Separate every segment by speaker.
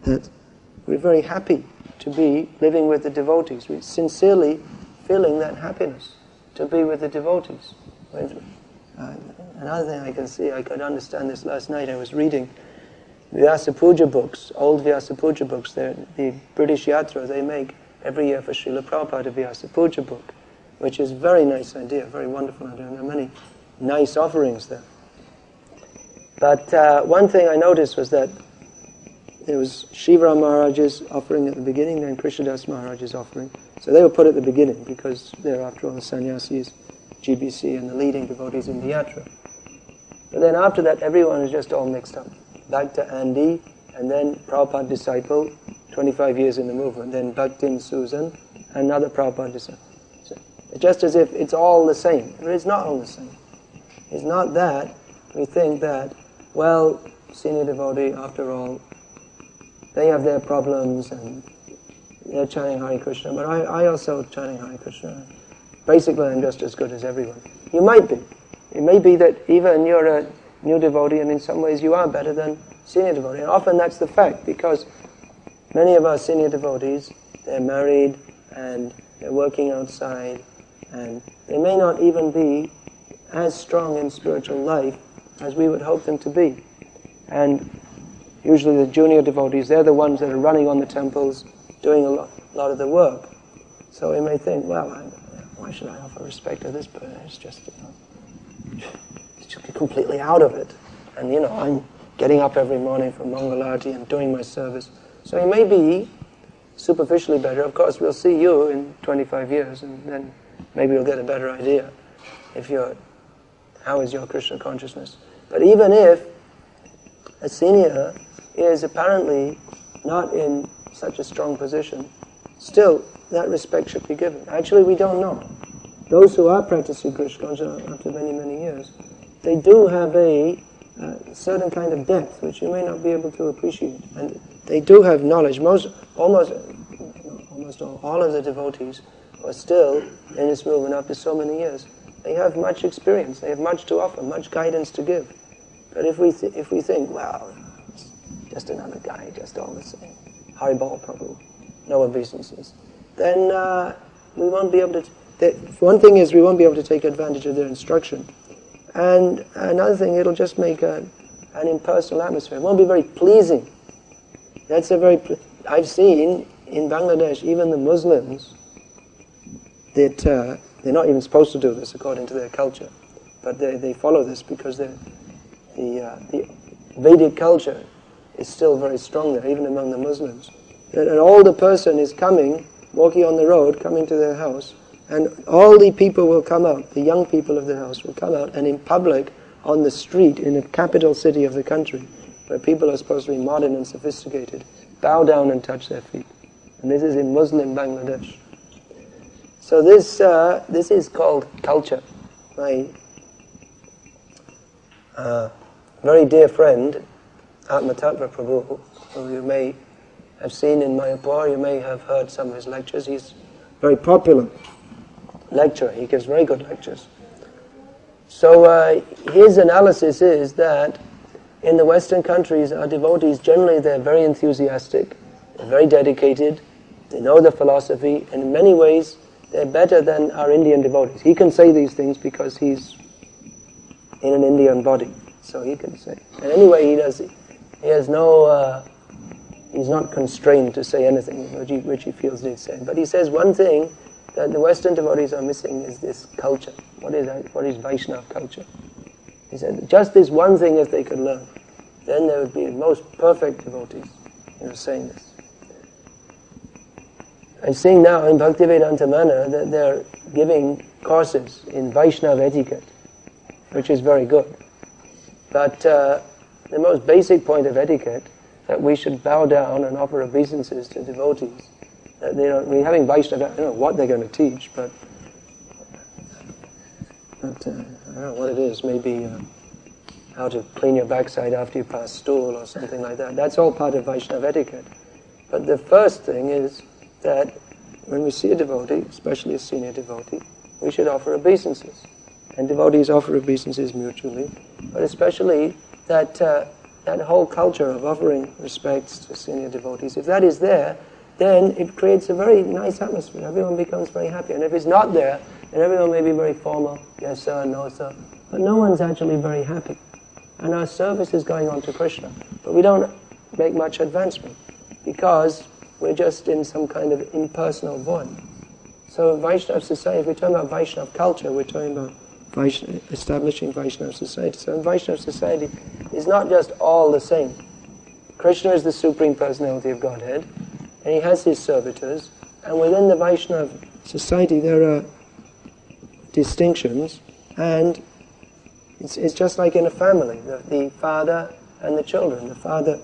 Speaker 1: that we're very happy to be living with the devotees. We're sincerely feeling that happiness to be with the devotees. Another thing I can see, I could understand this last night. I was reading Vyasa Puja books, old Vyasa Puja books. The British Yatra they make every year for Srila Prabhupada, a Vyasa Puja book, which is a very nice idea, very wonderful idea. There are many nice offerings there. But one thing I noticed was that there was Shiva Maharaj's offering at the beginning, then Krishnadas Maharaj's offering. So they were put at the beginning because they're, after all, the sannyasis, GBC, and the leading devotees in the yatra. But then after that, everyone is just all mixed up. Back to Andy, and then Prabhupada disciple, 25 years in the movement, then Bhaktin Susan, another Prabhupada disciple. So it's just as if it's all the same. But it's not all the same. It's not that. We think that, well, senior devotee, after all, they have their problems and they're chanting Hare Krishna, but I also chanting Hare Krishna. Basically, I'm just as good as everyone. You might be. It may be that even you're a new devotee and in some ways you are better than senior devotee. And often that's the fact, because many of our senior devotees, they're married and they're working outside and they may not even be as strong in spiritual life as we would hope them to be. And usually the junior devotees, they're the ones that are running on the temples, doing a lot of the work. So we may think, well, why should I offer respect to this person? It's just, just completely out of it. And, I'm getting up every morning for Mangalarti and doing my service. So you may be superficially better. Of course, we'll see you in 25 years, and then maybe we'll get a better idea how is your Krishna consciousness. But even if a senior is apparently not in such a strong position, still that respect should be given. Actually, we don't know. Those who are practicing Krishna consciousness after many, many years, they do have a certain kind of depth which you may not be able to appreciate. And they do have knowledge. Almost all of the devotees who are still in this movement after so many years, they have much experience, they have much to offer, much guidance to give. But if we think, well, it's just another guy, just all the same, Haribol Prabhu, no obeisances, then we won't be able to. One thing is, we won't be able to take advantage of their instruction, and another thing, it'll just make an impersonal atmosphere. It won't be very pleasing. That's I've seen in Bangladesh, even the Muslims, that they're not even supposed to do this according to their culture, but they follow this because the Vedic culture is still very strong there, even among the Muslims. That an older person is walking on the road, coming to their house, and all the people will come out, the young people of the house will come out, and in public, on the street, in the capital city of the country, where people are supposed to be modern and sophisticated, bow down and touch their feet. And this is in Muslim Bangladesh. So this is called culture. My very dear friend, Atmatattva Prabhu, who you may have seen in Mayapur, you may have heard some of his lectures. He's a very popular lecturer. He gives very good lectures. So his analysis is that in the Western countries, our devotees, generally they're very enthusiastic, they're very dedicated, they know the philosophy, and in many ways they're better than our Indian devotees. He can say these things because he's in an Indian body, so he can say. And anyway, he has no, he's not constrained to say anything which he feels needs saying. But he says one thing that the Western devotees are missing is this culture. What is Vaishnava culture? He said, just this one thing if they could learn, then they would be the most perfect devotees. He was saying this. I'm seeing now in Bhaktivedanta Manor that they're giving courses in Vaishnava etiquette, which is very good. But the most basic point of etiquette, that we should bow down and offer obeisances to devotees. That we're having Vaishnava, I don't know what they're going to teach, but I don't know what it is, maybe how to clean your backside after you pass stool or something like that. That's all part of Vaishnava etiquette. But the first thing is that when we see a devotee, especially a senior devotee, we should offer obeisances. And devotees offer obeisances mutually, but especially that that whole culture of offering respects to senior devotees, if that is there, then it creates a very nice atmosphere. Everyone becomes very happy. And if it's not there, then everyone may be very formal, yes sir, no sir, but no one's actually very happy. And our service is going on to Krishna, but we don't make much advancement because we're just in some kind of impersonal void. So Vaishnava society, if we're talking about Vaishnava culture, we're talking about establishing Vaishnava society. So in Vaishnava society, it's not just all the same. Krishna is the Supreme Personality of Godhead, and he has his servitors, and within the Vaishnava society there are distinctions, and it's just like in a family, the father and the children. The father,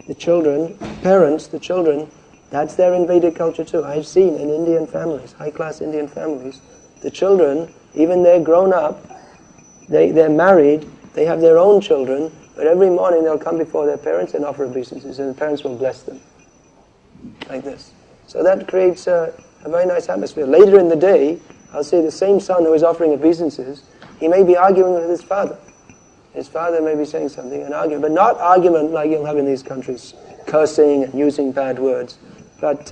Speaker 1: the children, parents, the children, that's there in Vedic culture too. I've seen in Indian families, high-class Indian families, the children, even they're grown up, they're married, they have their own children, but every morning they'll come before their parents and offer obeisances, and the parents will bless them. Like this. So that creates a very nice atmosphere. Later in the day, I'll see the same son who is offering obeisances, he may be arguing with his father. His father may be saying something and arguing, but not argument like you'll have in these countries, cursing and using bad words. But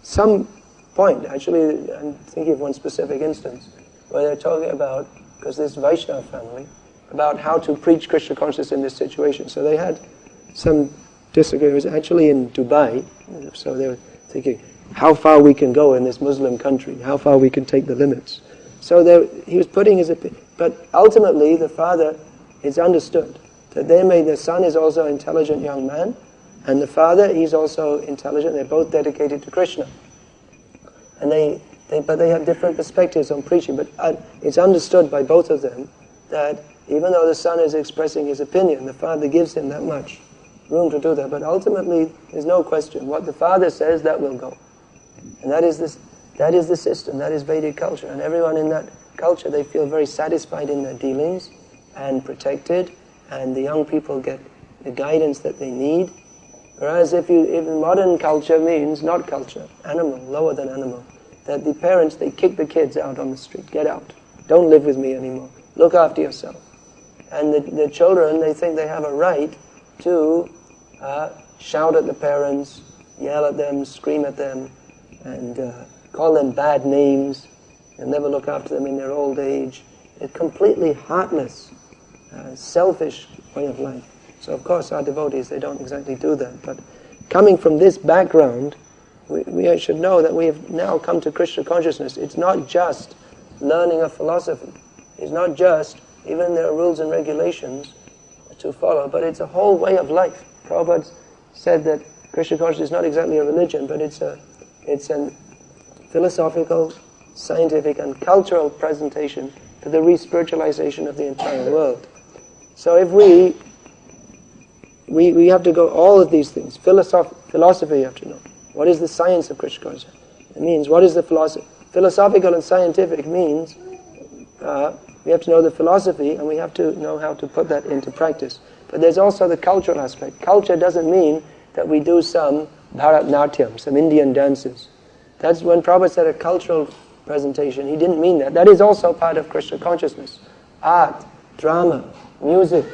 Speaker 1: some point, actually, I'm thinking of one specific instance, where they're talking about, because this Vaishnava family, about how to preach Krishna consciousness in this situation. So they had some disagreement. It was actually in Dubai, so they were thinking how far we can go in this Muslim country, how far we can take the limits. So he was putting his opinion, but ultimately the father, it's understood that their son is also an intelligent young man, and the father, he's also intelligent. They're both dedicated to Krishna, and but they have different perspectives on preaching. But it's understood by both of them that even though the son is expressing his opinion, the father gives him that much room to do that. But ultimately, there's no question. What the father says, that will go. And that is the system, that is Vedic culture. And everyone in that culture, they feel very satisfied in their dealings and protected, and the young people get the guidance that they need. Whereas if modern culture means not culture, animal, lower than animal, that the parents, they kick the kids out on the street, get out, don't live with me anymore, look after yourself. And the children, they think they have a right to shout at the parents, yell at them, scream at them, and call them bad names, and never look after them in their old age. A completely heartless, selfish way of life. So of course our devotees, they don't exactly do that. But coming from this background, we should know that we have now come to Krishna consciousness. It's not just learning a philosophy. It's not just, even there are rules and regulations to follow, but it's a whole way of life. Prabhupada said that Krishna consciousness is not exactly a religion, but it's a philosophical, scientific, and cultural presentation to the re-spiritualization of the entire world. So if we have to go all of these things. Philosophy you have to know. What is the science of Krishna consciousness? It means, what is the philosophy? Philosophical and scientific means we have to know the philosophy, and we have to know how to put that into practice. But there's also the cultural aspect. Culture doesn't mean that we do some Bharatnatyam, some Indian dances. That's when Prabhupada said a cultural presentation, he didn't mean that. That is also part of Krishna consciousness. Art, drama, music,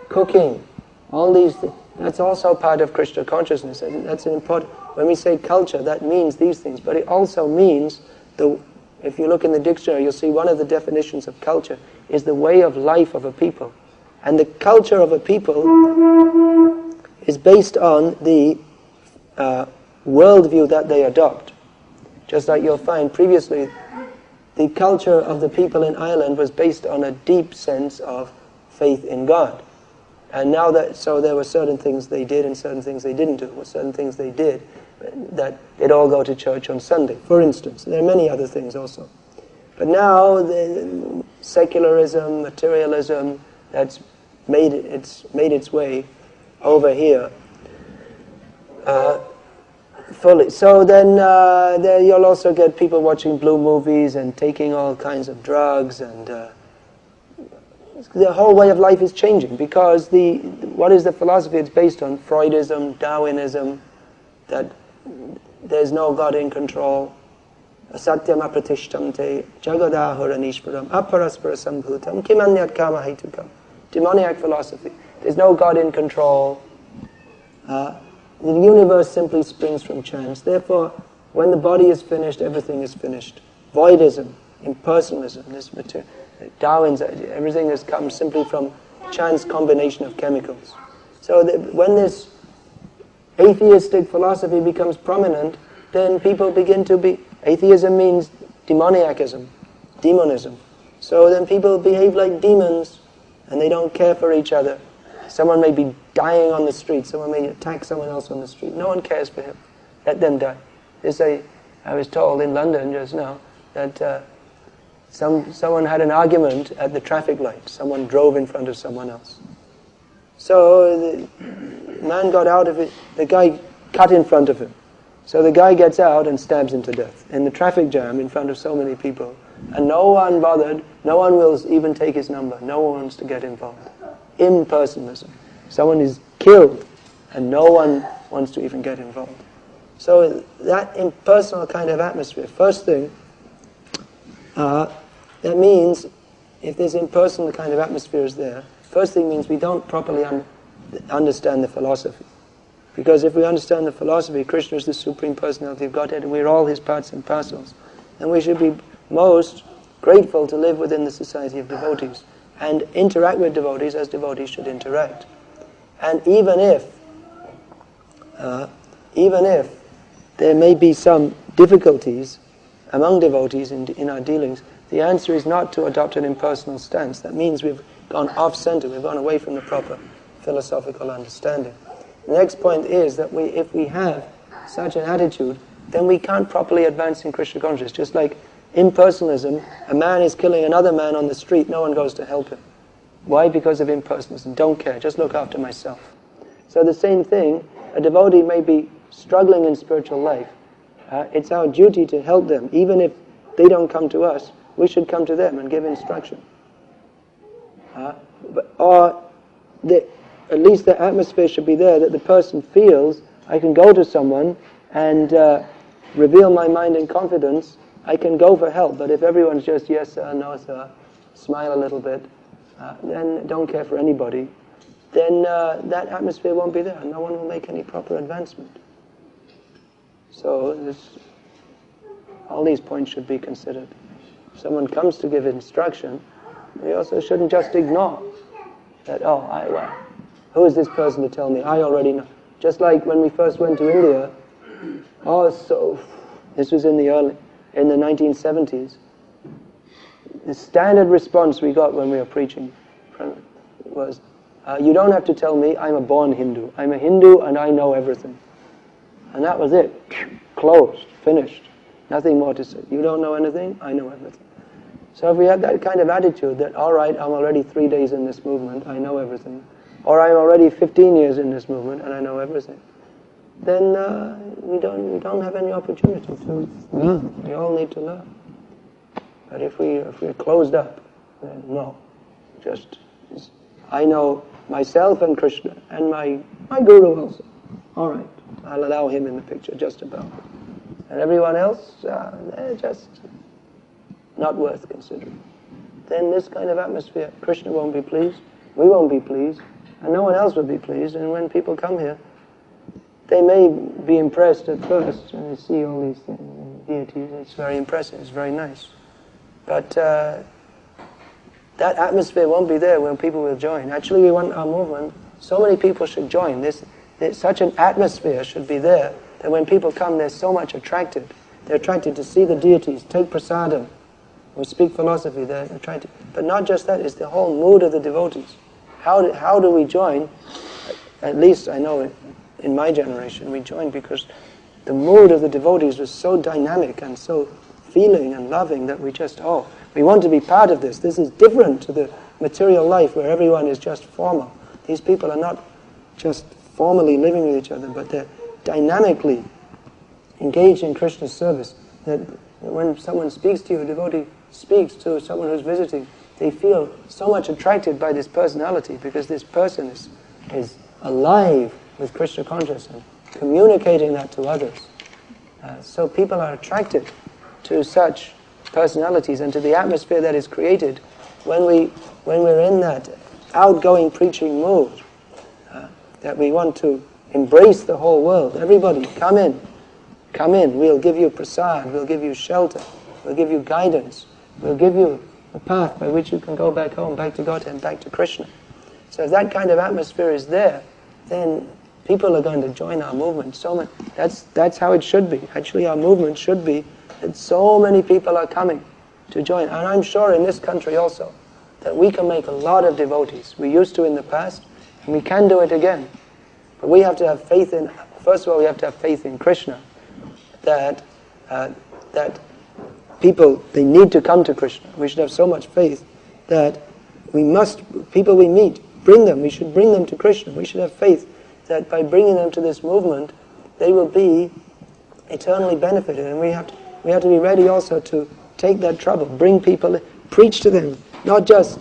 Speaker 1: cooking, all these things. That's also part of Krishna consciousness. That's an important. When we say culture, that means these things, but it also means if you look in the dictionary, you'll see one of the definitions of culture is the way of life of a people. And the culture of a people is based on the worldview that they adopt. Just like you'll find previously, the culture of the people in Ireland was based on a deep sense of faith in God. And now so there were certain things they did and certain things they didn't do. There were certain things they did, that they'd all go to church on Sunday, for instance. There are many other things also. But now, the secularism, materialism, that's made its way over here fully. So then there you'll also get people watching blue movies and taking all kinds of drugs, and the whole way of life is changing because what is the philosophy it's based on? Freudism, Darwinism, that there's no God in control. Asatyam apratishtamte jagadahara nishparam aparaspara sambhutam kimanyat kama hetukam. Demoniac philosophy. There's no God in control. The universe simply springs from chance. Therefore, when the body is finished, everything is finished. Voidism, impersonalism, this material, Darwin's, everything has come simply from chance combination of chemicals. So when this atheistic philosophy becomes prominent, then people begin to be... Atheism means demoniacism, demonism. So then people behave like demons, and they don't care for each other. Someone may be dying on the street, someone may attack someone else on the street. No one cares for him. Let them die. I was told in London just now that someone had an argument at the traffic light. Someone drove in front of someone else. So the man got out of it, the guy cut in front of him. So the guy gets out and stabs him to death in the traffic jam in front of so many people. And no one bothered, no one will even take his number, no one wants to get involved. Impersonalism. Someone is killed and no one wants to even get involved. So that impersonal kind of atmosphere, first thing, that means if this impersonal kind of atmosphere is there, first thing means we don't properly understand the philosophy. Because if we understand the philosophy, Krishna is the Supreme Personality of Godhead, and we're all His parts and parcels. And we should be most grateful to live within the society of devotees and interact with devotees as devotees should interact. And even if there may be some difficulties among devotees in our dealings, the answer is not to adopt an impersonal stance. That means we've gone off-center, we've gone away from the proper philosophical understanding. The next point is that if we have such an attitude, then we can't properly advance in Krishna consciousness. Just like impersonalism, a man is killing another man on the street, no one goes to help him. Why? Because of impersonalism. Don't care, just look after myself. So the same thing, a devotee may be struggling in spiritual life. It's our duty to help them. Even if they don't come to us, we should come to them and give instruction. At least the atmosphere should be there that the person feels, I can go to someone and reveal my mind in confidence, I can go for help. But if everyone's just yes sir, no sir, smile a little bit, then don't care for anybody, then that atmosphere won't be there and no one will make any proper advancement. So all these points should be considered. If someone comes to give instruction, we also shouldn't just ignore that, who is this person to tell me? I already know. Just like when we first went to India, this was in the 1970s. The standard response we got when we were preaching was, you don't have to tell me, I'm a born Hindu. I'm a Hindu and I know everything. And that was it. Closed. Finished. Nothing more to say. You don't know anything, I know everything. So if we have that kind of attitude that, all right, I'm already 3 days in this movement, I know everything, or I'm already 15 years in this movement and I know everything, then we don't have any opportunity to learn. We all need to learn. But if we're closed up, then no. I know myself and Krishna and my guru also. All right, I'll allow him in the picture just about. And everyone else, they're just not worth considering. Then this kind of atmosphere, Krishna won't be pleased, we won't be pleased, and no one else will be pleased. And when people come here, they may be impressed at first, and they see all these deities. It's very impressive, it's very nice. But that atmosphere won't be there when people will join. Actually, we want our movement, so many people should join. Such an atmosphere should be there that when people come, they're so much attracted. They're attracted to see the deities, take prasadam, or speak philosophy. They're attracted. But not just that, it's the whole mood of the devotees. How do we join? At least I know in my generation we joined because the mood of the devotees was so dynamic and so feeling and loving that we want to be part of this. This is different to the material life where everyone is just formal. These people are not just formally living with each other, but they're dynamically engaged in Krishna's service. That when someone speaks to you, a devotee speaks to someone who's visiting, they feel so much attracted by this personality because this person is alive with Krishna consciousness and communicating that to others. So people are attracted to such personalities and to the atmosphere that is created when we're in that outgoing preaching mood. that we want to embrace the whole world. Everybody, come in. Come in. We'll give you prasad. We'll give you shelter. We'll give you guidance. We'll give you a path by which you can go back home, back to God and back to Krishna. So if that kind of atmosphere is there, then people are going to join our movement. That's how it should be. Actually, our movement should be that so many people are coming to join. And I'm sure in this country also that we can make a lot of devotees. We used to in the past, and we can do it again. But we have to have faith in, first of all, we have to have faith in Krishna, that people, they need to come to Krishna. We should have so much faith that people we meet, we should bring them to Krishna. We should have faith that by bringing them to this movement, they will be eternally benefited. And we have to be ready also to take that trouble, bring people, preach to them. Don't just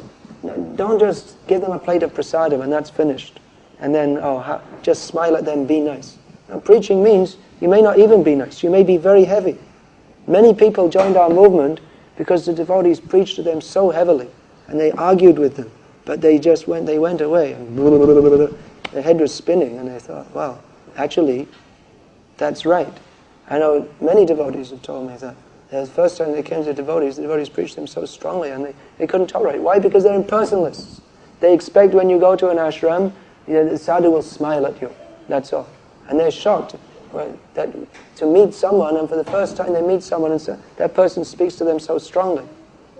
Speaker 1: give them a plate of prasadam and that's finished. And then, just smile at them, be nice. Now, preaching means you may not even be nice. You may be very heavy. Many people joined our movement because the devotees preached to them so heavily, and they argued with them. But they went away, and their head was spinning, and they thought, well, actually, that's right. I know many devotees have told me that. The first time they came to the devotees preached them so strongly, and they couldn't tolerate it. Why? Because they're impersonalists. They expect when you go to an ashram, the sadhu will smile at you. That's all. And they're shocked to meet someone, and for the first time they meet someone, and that person speaks to them so strongly.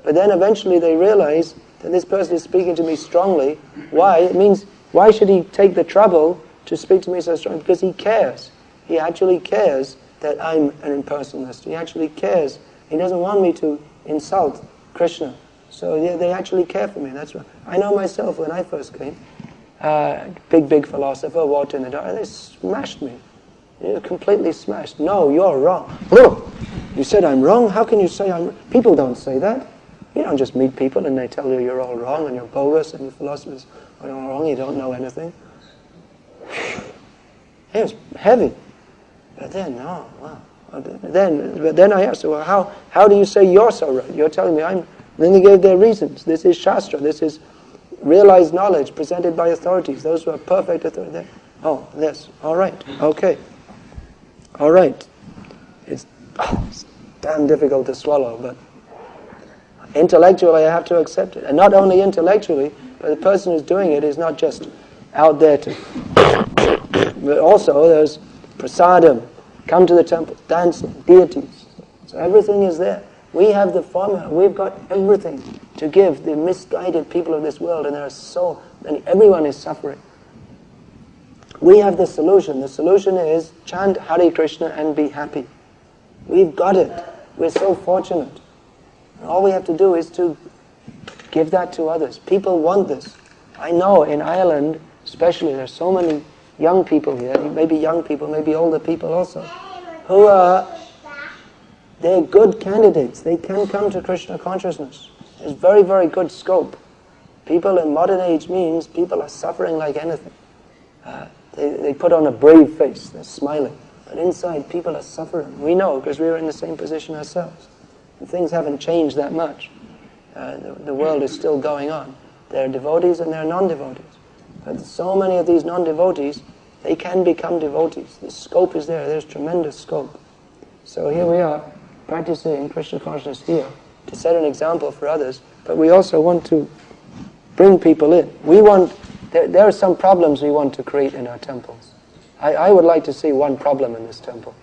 Speaker 1: But then eventually they realize that this person is speaking to me strongly. Why? It means, why should he take the trouble to speak to me so strongly? Because he cares. He actually cares that I'm an impersonalist. He actually cares. He doesn't want me to insult Krishna. So they actually care for me. That's right. I know myself when I first came. Big philosopher walked in the door and they smashed me. Completely smashed. No, you're wrong. Oh, you said I'm wrong? How can you say I'm wrong? People don't say that. You don't just meet people and they tell you you're all wrong and you're bogus and your philosophers are all wrong, you don't know anything. It was heavy. But then, Then I asked, well, how do you say you're so right? You're telling me I'm... And then they gave their reasons. This is Shastra. This is realized knowledge presented by authorities. Those who are perfect authorities. Oh, this. All right. Okay. All right. It's damn difficult to swallow, but intellectually I have to accept it. And not only intellectually, but the person who's doing it is not just out there to... But also there's prasadam, come to the temple, dancing, deities. So everything is there. We have the formula. We've got everything to give the misguided people of this world, and there are so many. Everyone is suffering. We have the solution. The solution is chant Hare Krishna and be happy. We've got it. We're so fortunate. And all we have to do is to give that to others. People want this. I know in Ireland, especially, there's so many young people here, maybe young people, maybe older people also, who they're good candidates. They can come to Krishna consciousness. There's very, very good scope. People in modern age means people are suffering like anything. They put on a brave face, they're smiling. But inside, people are suffering. We know, because we were in the same position ourselves. And things haven't changed that much. The world is still going on. There are devotees and there are non-devotees. But so many of these non-devotees, they can become devotees. The scope is there. There's tremendous scope. So here we are, practicing Krishna consciousness here to set an example for others, but we also want to bring people in. There are some problems we want to create in our temples. I would like to see one problem in this temple.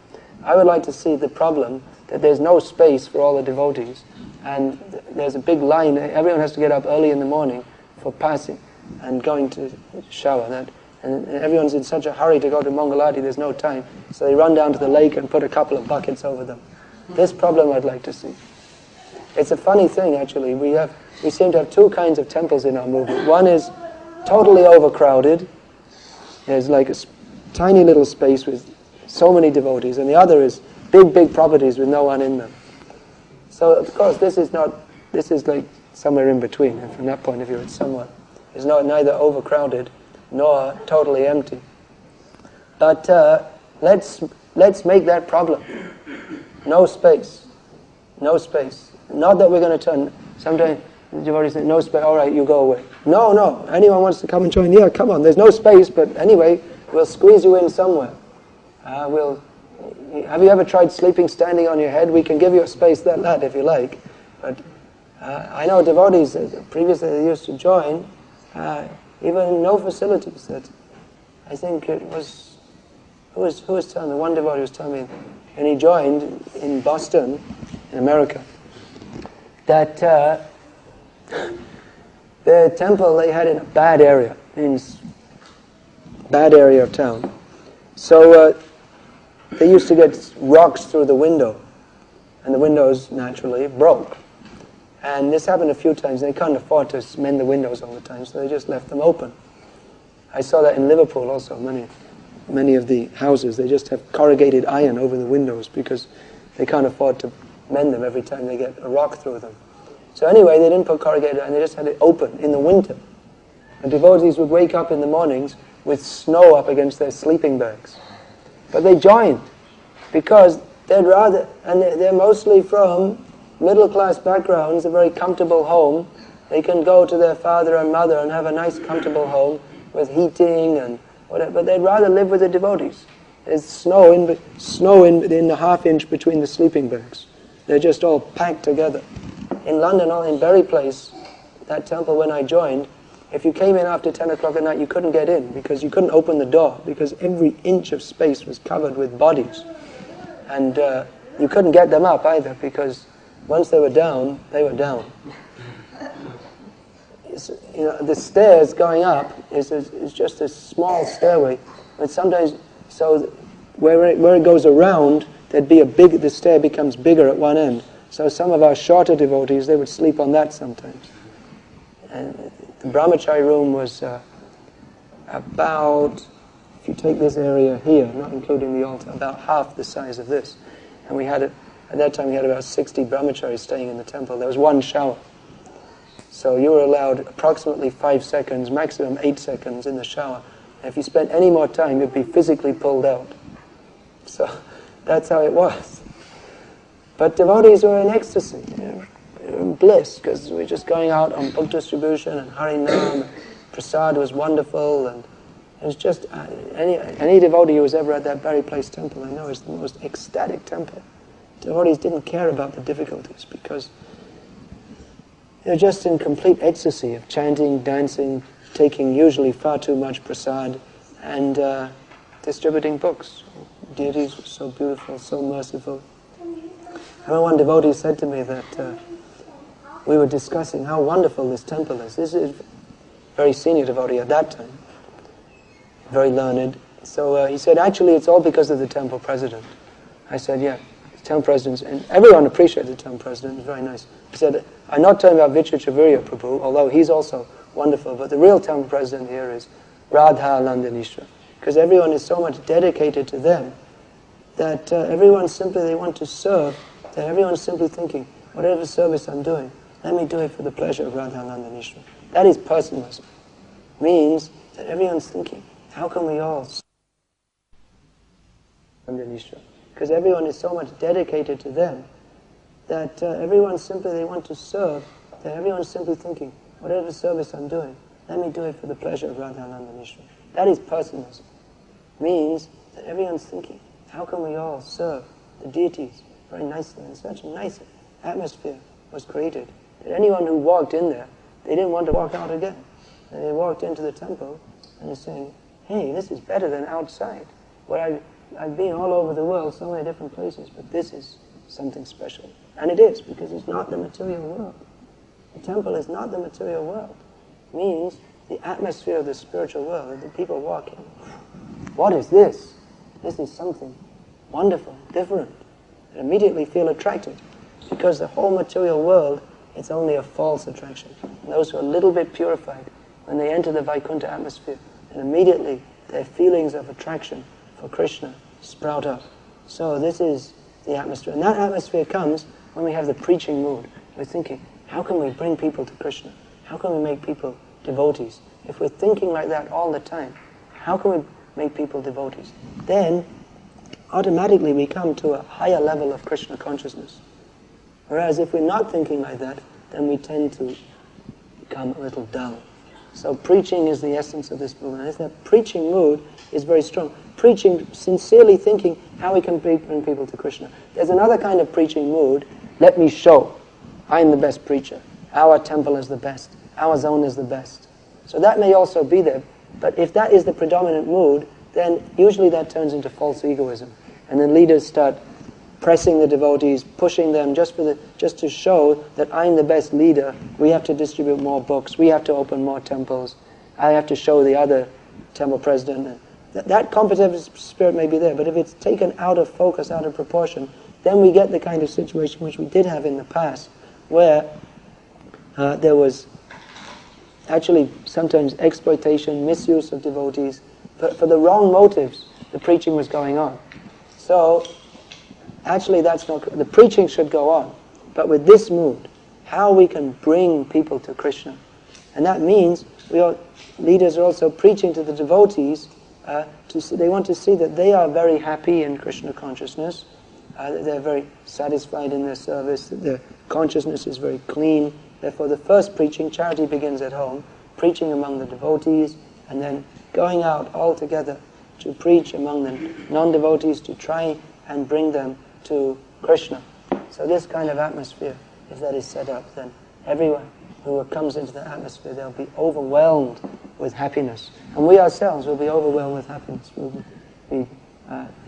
Speaker 1: I would like to see the problem that there's no space for all the devotees, and there's a big line. Everyone has to get up early in the morning for passing and going to shower. And everyone's in such a hurry to go to Mangalarti, there's no time. So they run down to the lake and put a couple of buckets over them. This problem I'd like to see. It's a funny thing, actually. We seem to have two kinds of temples in our movement. One is totally overcrowded. There's like a tiny little space with so many devotees. And the other is big properties with no one in them. So, of course, this is like somewhere in between. And from that point of view, it's somewhat. It's neither overcrowded nor totally empty. But let's make that problem. No space. No space. Not that we're going to turn... Sometimes the devotees say, no space, all right, you go away. No. Anyone wants to come and join? Yeah, come on, there's no space, but anyway, we'll squeeze you in somewhere. Have you ever tried sleeping standing on your head? We can give you a space that if you like. But I know devotees previously they used to join, even no facilities. That I think it was who was telling me? One devotee was telling me, and he joined in Boston, in America, that the temple they had in a bad area, of town. So they used to get rocks through the window, and the windows naturally broke. And this happened a few times. They couldn't afford to mend the windows all the time, so they just left them open. I saw that in Liverpool also. Many of the houses, they just have corrugated iron over the windows because they can't afford to mend them every time they get a rock through them. So anyway, they didn't put corrugated iron, they just had it open in the winter. And devotees would wake up in the mornings with snow up against their sleeping bags. But they joined because they'd rather, and they're mostly from middle-class backgrounds, a very comfortable home. They can go to their father and mother and have a nice comfortable home with heating and whatever, but they'd rather live with the devotees. There's snow in the half-inch between the sleeping bags. They're just all packed together. In London, in Berry Place, that temple when I joined, if you came in after 10 o'clock at night, you couldn't get in because you couldn't open the door because every inch of space was covered with bodies. And you couldn't get them up either because once they were down, they were down. The stairs going up is just a small stairway. But sometimes, so where it goes around, the stair becomes bigger at one end. So some of our shorter devotees, they would sleep on that sometimes. And the brahmachari room was about, if you take this area here, not including the altar, about half the size of this. And we had at that time we had about 60 brahmacharis staying in the temple. There was one shower. So you were allowed approximately 5 seconds, maximum 8 seconds in the shower. And if you spent any more time, you'd be physically pulled out. So that's how it was. But devotees were in ecstasy, in bliss, because we were just going out on book distribution and Harinam. Prasad was wonderful, and it was just any devotee who was ever at that Berry Place temple, I know, is the most ecstatic temple. Devotees didn't care about the difficulties because they're just in complete ecstasy of chanting, dancing, taking usually far too much prasad, and distributing books. Deities were so beautiful, so merciful. I remember one devotee said to me that we were discussing how wonderful this temple is. This is a very senior devotee at that time, very learned. So he said, actually it's all because of the temple president. I said, yeah, the temple president, and everyone appreciated the temple president, it was very nice. He said, I'm not talking about Vichachaviriya Prabhu, although he's also wonderful, but the real temple president here is Radha Nandanishra, because everyone is so much dedicated to them that everyone simply, they want to serve, that everyone's simply thinking, whatever service I'm doing, let me do it for the pleasure of Radha Nandanishra. That is personalism. Means that everyone's thinking, how can we all serve Nandanishra? Because everyone is so much dedicated to them that everyone simply, they want to serve, that everyone's simply thinking, whatever service I'm doing, let me do it for the pleasure of Radha Nandanishra. That is personalism. Means that everyone's thinking, how can we all serve the deities very nicely, and such a nice atmosphere was created that anyone who walked in there, they didn't want to walk out again. And they walked into the temple and they're saying, hey, this is better than outside. Where I've been all over the world, so many different places, but this is something special. And it is, because it's not the material world. The temple is not the material world. It means the atmosphere of the spiritual world that the people walk in. What is this? This is something wonderful, different. And immediately feel attracted, because the whole material world, it's only a false attraction. And those who are a little bit purified, when they enter the Vaikuntha atmosphere, then immediately their feelings of attraction for Krishna sprout up. So this is the atmosphere. And that atmosphere comes when we have the preaching mood. We're thinking, how can we bring people to Krishna? How can we make people devotees? If we're thinking like that all the time, how can we make people devotees? Then automatically we come to a higher level of Krishna consciousness. Whereas if we're not thinking like that, then we tend to become a little dull. So preaching is the essence of this movement. And that preaching mood is very strong. Preaching, sincerely thinking how we can bring people to Krishna. There's another kind of preaching mood. Let me show. I'm the best preacher. Our temple is the best. Our zone is the best. So that may also be there. But if that is the predominant mood, then usually that turns into false egoism. And then leaders start pressing the devotees, pushing them just to show that I'm the best leader. We have to distribute more books. We have to open more temples. I have to show the other temple president. That competitive spirit may be there, but if it's taken out of focus, out of proportion, then we get the kind of situation which we did have in the past, where there was actually sometimes exploitation, misuse of devotees, but for the wrong motives, the preaching was going on. So actually that's not, the preaching should go on, but with this mood, how we can bring people to Krishna. And that means leaders are also preaching to the devotees, they want to see that they are very happy in Krishna consciousness, that they're very satisfied in their service, that their consciousness is very clean. Therefore the first preaching, charity begins at home, preaching among the devotees, and then going out all together to preach among the non-devotees, to try and bring them to Krishna. So this kind of atmosphere, if that is set up, then everyone who comes into the atmosphere, they'll be overwhelmed with happiness. And we ourselves will be overwhelmed with happiness.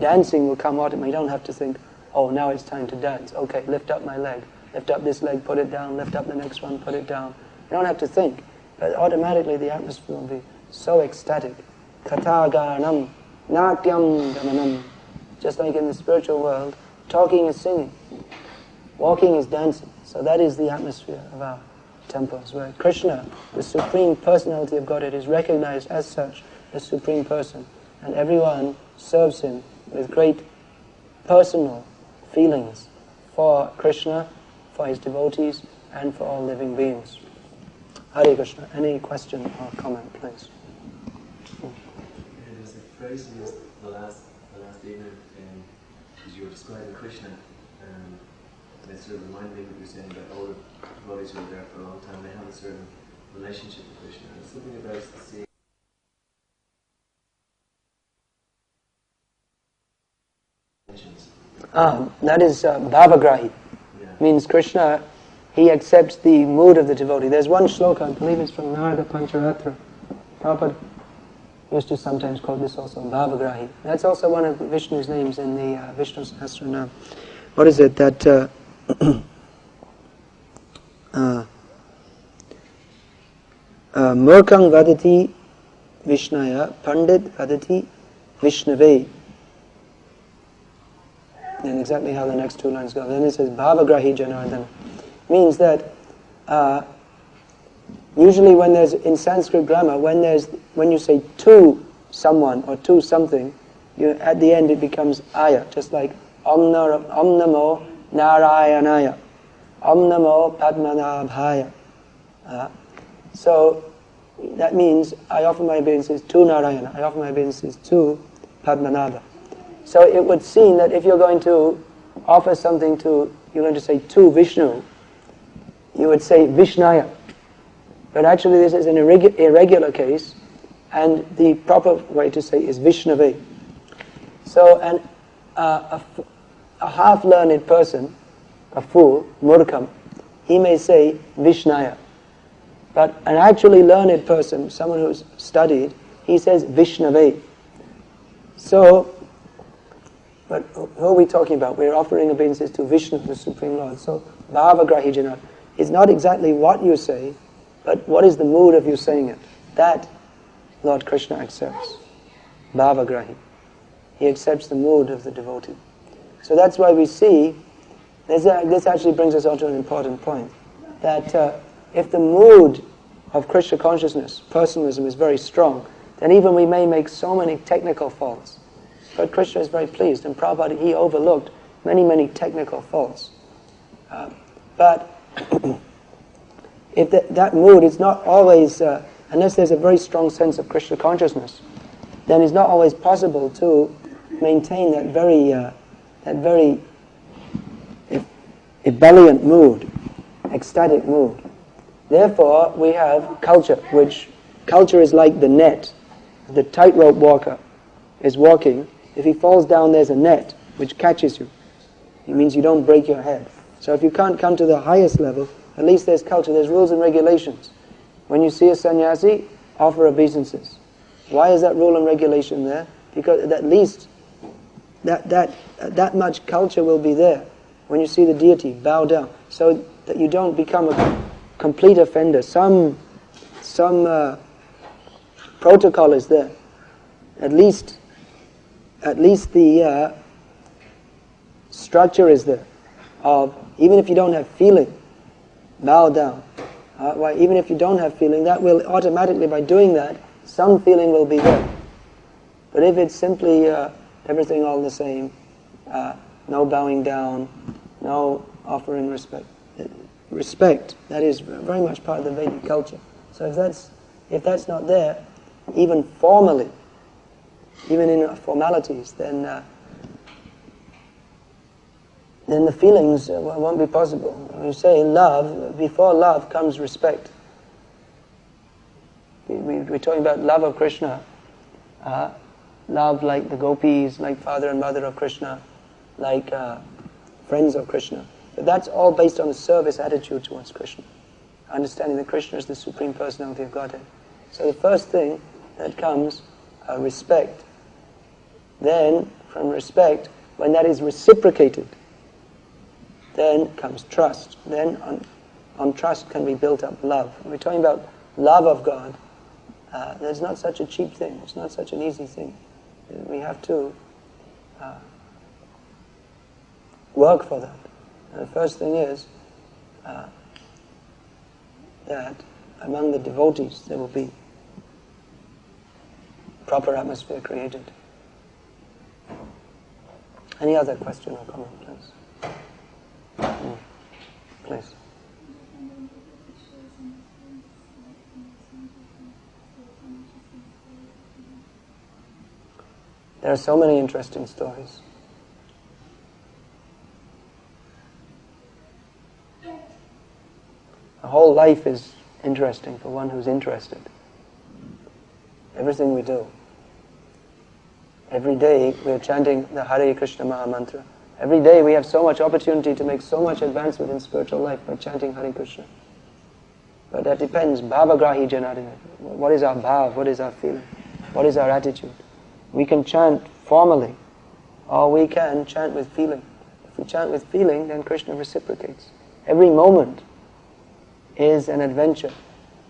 Speaker 1: Dancing will come automatically. You don't have to think, oh, now it's time to dance. Okay, lift up my leg. Lift up this leg, put it down. Lift up the next one, put it down. You don't have to think. But automatically the atmosphere will be so ecstatic. Kathaganam, natyam gamanam. Just like in the spiritual world, talking is singing. Walking is dancing. So that is the atmosphere of our temples, where Krishna, the Supreme Personality of Godhead, is recognized as such, the Supreme Person. And everyone serves him with great personal feelings for Krishna, for his devotees, and for all living beings. Hare Krishna. Any question or comment, please?
Speaker 2: There's a phrase you used the last evening, as you were describing Krishna, and it sort of reminded me of what you were saying about older devotees who were there for a long time. They have a certain relationship with Krishna. And something about seeing
Speaker 1: that is bhavagrahi.
Speaker 2: Yeah.
Speaker 1: Means Krishna, he accepts the mood of the devotee. There's one shloka, I believe it's from Narada Pancharatra. Prabhupada used to sometimes call this also bhavagrahi. That's also one of Vishnu's names in the Vishnu Sahasranam. What is it? That Murkang vadati Vishnaya, Pandit vadati Vishnave. And exactly how the next two lines go. Then it says bhavagrahi janardana. Means that usually when there's, in Sanskrit grammar, when you say to someone or to something, at the end it becomes aya, just like Om Namo Narayanaya, Om Namo Padmanabhaya. So that means I offer my obeisances to Narayana, I offer my obeisances to Padmanabha. So it would seem that if you're going to offer something to, you're going to say to Vishnu, you would say Vishnaya. But actually this is an irregular case, and the proper way to say is Vishnave. So a half-learned person, a fool, murkam, he may say Vishnaya. But an actually learned person, someone who's studied, he says Vishnave. So, but who are we talking about? We're offering obeisances to Vishnu, the Supreme Lord. So, bhavagrahi jana is not exactly what you say, but what is the mood of you saying it. That Lord Krishna accepts. Bhavagrahi. He accepts the mood of the devotee. So that's why we see, this actually brings us on to an important point, that if the mood of Krishna consciousness, personalism, is very strong, then even we may make so many technical faults. But Krishna is very pleased, and Prabhupada, he overlooked many, many technical faults. But if that mood is not always, unless there's a very strong sense of Krishna consciousness, then it's not always possible to maintain that very ebullient mood, ecstatic mood. Therefore, we have culture which culture is like the net. The tightrope walker is walking. If he falls down, there's a net which catches you. It means you don't break your head. So if you can't come to the highest level, at least there's culture, there's rules and regulations. When you see a sannyasi, offer obeisances. Why is that rule and regulation there? Because at least that much culture will be there. When you see the deity, bow down, so that you don't become a complete offender. Some protocol is there. At least the structure is there. Of even if you don't have feeling, bow down. Even if you don't have feeling, that will automatically, by doing that, some feeling will be there. But if it's simply everything all the same, no bowing down, no offering respect, that is very much part of the Vedic culture. So if that's not there, even formally, even in formalities, then the feelings won't be possible. When you say love, before love comes respect. We're talking about love of Krishna, love like the gopis, like father and mother of Krishna, like friends of Krishna. But that's all based on a service attitude towards Krishna, understanding that Krishna is the Supreme Personality of Godhead. So the first thing that comes, respect. Then, from respect, when that is reciprocated, then comes trust. Then on trust can be built up love. We're talking about love of God. There's not such a cheap thing. It's not such an easy thing. We have to work for that. And the first thing is that among the devotees there will be proper atmosphere created. Any other question or comment, please? Please. There are so many interesting stories. The whole life is interesting for one who's interested. Everything we do. Every day we're chanting the Hare Krishna Maha Mantra. Every day we have so much opportunity to make so much advancement in spiritual life by chanting Hare Krishna. But that depends. Bhavagrahi janadina. What is our bhav? What is our feeling? What is our attitude? We can chant formally, or we can chant with feeling. If we chant with feeling, then Krishna reciprocates. Every moment is an adventure.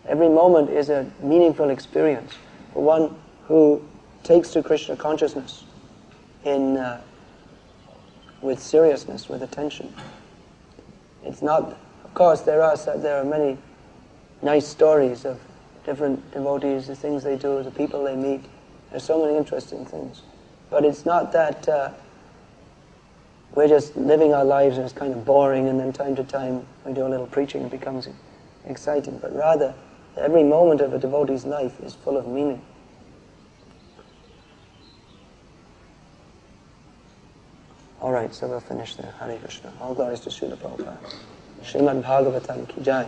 Speaker 1: Every moment is a meaningful experience for one who takes to Krishna consciousness with seriousness, with attention. It's not, of course, there are many nice stories of different devotees, the things they do, the people they meet. There's so many interesting things. But it's not that we're just living our lives and it's kind of boring, and then time to time we do a little preaching and it becomes exciting. But rather, every moment of a devotee's life is full of meaning. Alright, so we'll finish there. Hare Krishna. All glories to Srila Prabhupada. Srimad Bhagavatam ki jai.